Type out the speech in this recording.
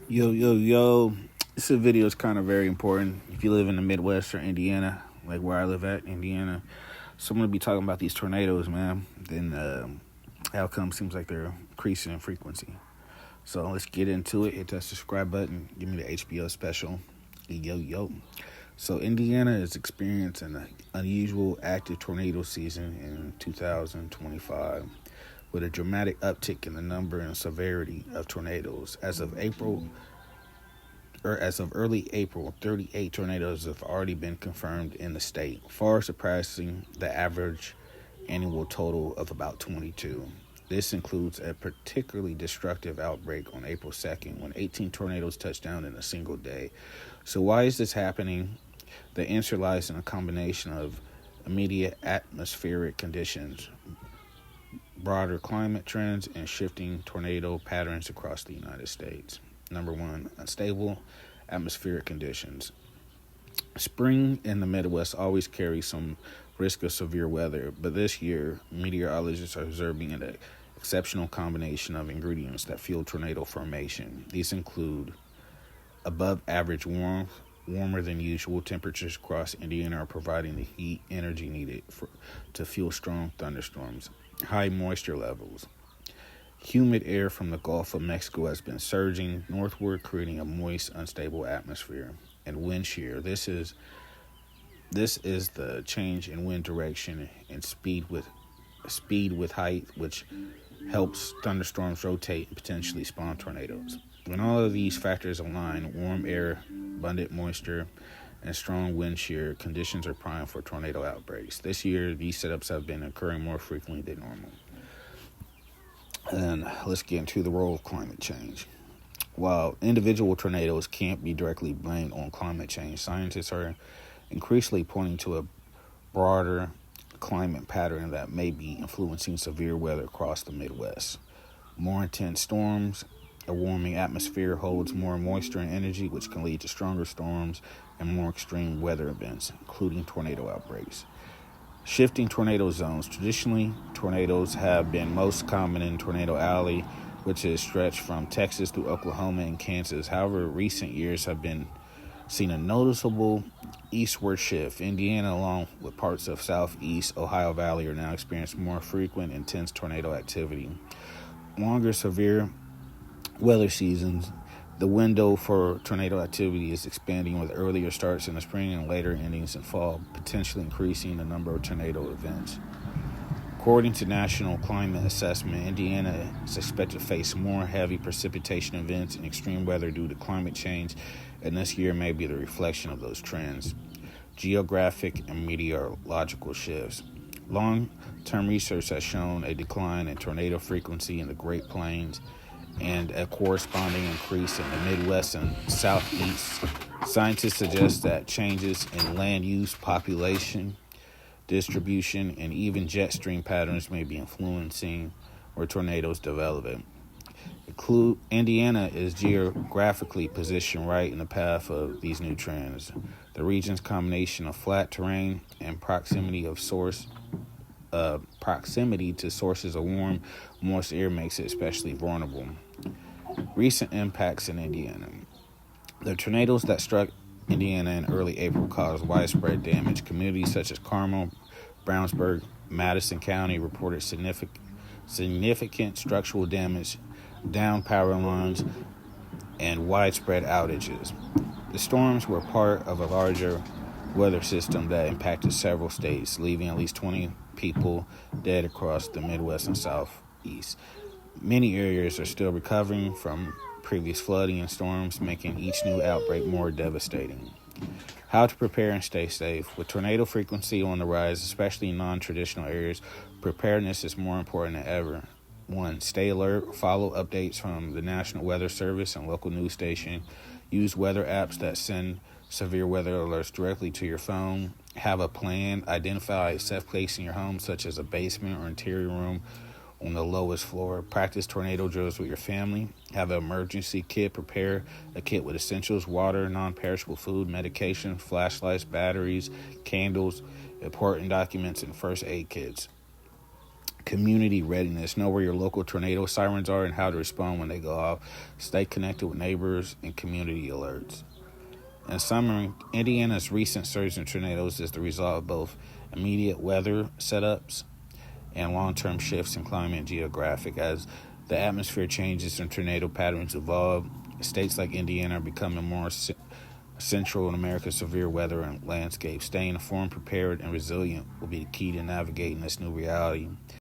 Yo, yo, yo. This video is kind of very important. If you live in the Midwest or Indiana, like where I live at, Indiana, so I'm going to be talking about these tornadoes, man. Then outcome seems like they're increasing in frequency. So let's get into it. Hit that subscribe button. Give me the HBO special. Yo, yo. So Indiana is experiencing an unusual active tornado season in 2025 with a dramatic uptick in the number and severity of tornadoes. As of early April, 38 tornadoes have already been confirmed in the state, far surpassing the average annual total of about 22. This includes a particularly destructive outbreak on April 2nd when 18 tornadoes touched down in a single day. So why is this happening? The answer lies in a combination of immediate atmospheric conditions, broader climate trends, and shifting tornado patterns across the United States. Number one, unstable atmospheric conditions. Spring in the Midwest always carries some risk of severe weather, but this year, meteorologists are observing an exceptional combination of ingredients that fuel tornado formation. These include above average warmth. Warmer than usual temperatures across Indiana are providing the heat energy needed to fuel strong thunderstorms. High moisture levels. Humid air from the Gulf of Mexico has been surging northward, creating a moist, unstable atmosphere. And wind shear. This is the change in wind direction and speed with height, which helps thunderstorms rotate and potentially spawn tornadoes. When all of these factors align, warm air, abundant moisture, and strong wind shear, conditions are prime for tornado outbreaks. This year, these setups have been occurring more frequently than normal. And let's get into the role of climate change. While individual tornadoes can't be directly blamed on climate change, scientists are increasingly pointing to a broader climate pattern that may be influencing severe weather across the Midwest. More intense storms, a warming atmosphere holds more moisture and energy, which can lead to stronger storms and more extreme weather events, including tornado outbreaks. Shifting tornado zones. Traditionally, tornadoes have been most common in Tornado Alley, which is stretched from Texas through Oklahoma and Kansas. However, recent years have been seen a noticeable eastward shift. Indiana, along with parts of southeast Ohio Valley, are now experiencing more frequent, intense tornado activity. Longer, severe weather seasons. The window for tornado activity is expanding with earlier starts in the spring and later endings in fall, potentially increasing the number of tornado events. According to National Climate Assessment, Indiana is expected to face more heavy precipitation events and extreme weather due to climate change, and this year may be the reflection of those trends. Geographic and meteorological shifts. Long-term research has shown a decline in tornado frequency in the Great Plains and a corresponding increase in the Midwest and Southeast. Scientists suggest that changes in land use, population distribution, and even jet stream patterns may be influencing where tornadoes develop. Indiana is geographically positioned right in the path of these new trends. The region's combination of flat terrain and proximity to sources of warm, moist air makes it especially vulnerable. Recent impacts in Indiana. The tornadoes that struck Indiana in early April caused widespread damage. Communities such as Carmel, Brownsburg, Madison County reported significant structural damage, downed power lines, and widespread outages. The storms were part of a larger weather system that impacted several states, leaving at least 20 people dead across the Midwest and Southeast. Many areas are still recovering from previous flooding and storms, making each new outbreak more devastating. How to prepare and stay safe. With tornado frequency on the rise, especially in non-traditional areas, preparedness is more important than ever. 1. Stay alert. Follow updates from the National Weather Service and local news station. Use weather apps that send severe weather alerts directly to your phone. Have a plan. Identify a safe place in your home, such as a basement or interior room on the lowest floor. Practice tornado drills with your family. Have an emergency kit. Prepare a kit with essentials, water, non-perishable food, medication, flashlights, batteries, candles, important documents, and first aid kits. Community readiness. Know where your local tornado sirens are and how to respond when they go off. Stay connected with neighbors and community alerts. In summary, Indiana's recent surge in tornadoes is the result of both immediate weather setups and long-term shifts in climate and geographic. As the atmosphere changes and tornado patterns evolve, states like Indiana are becoming more central in America's severe weather and landscape. Staying informed, prepared, and resilient will be the key to navigating this new reality.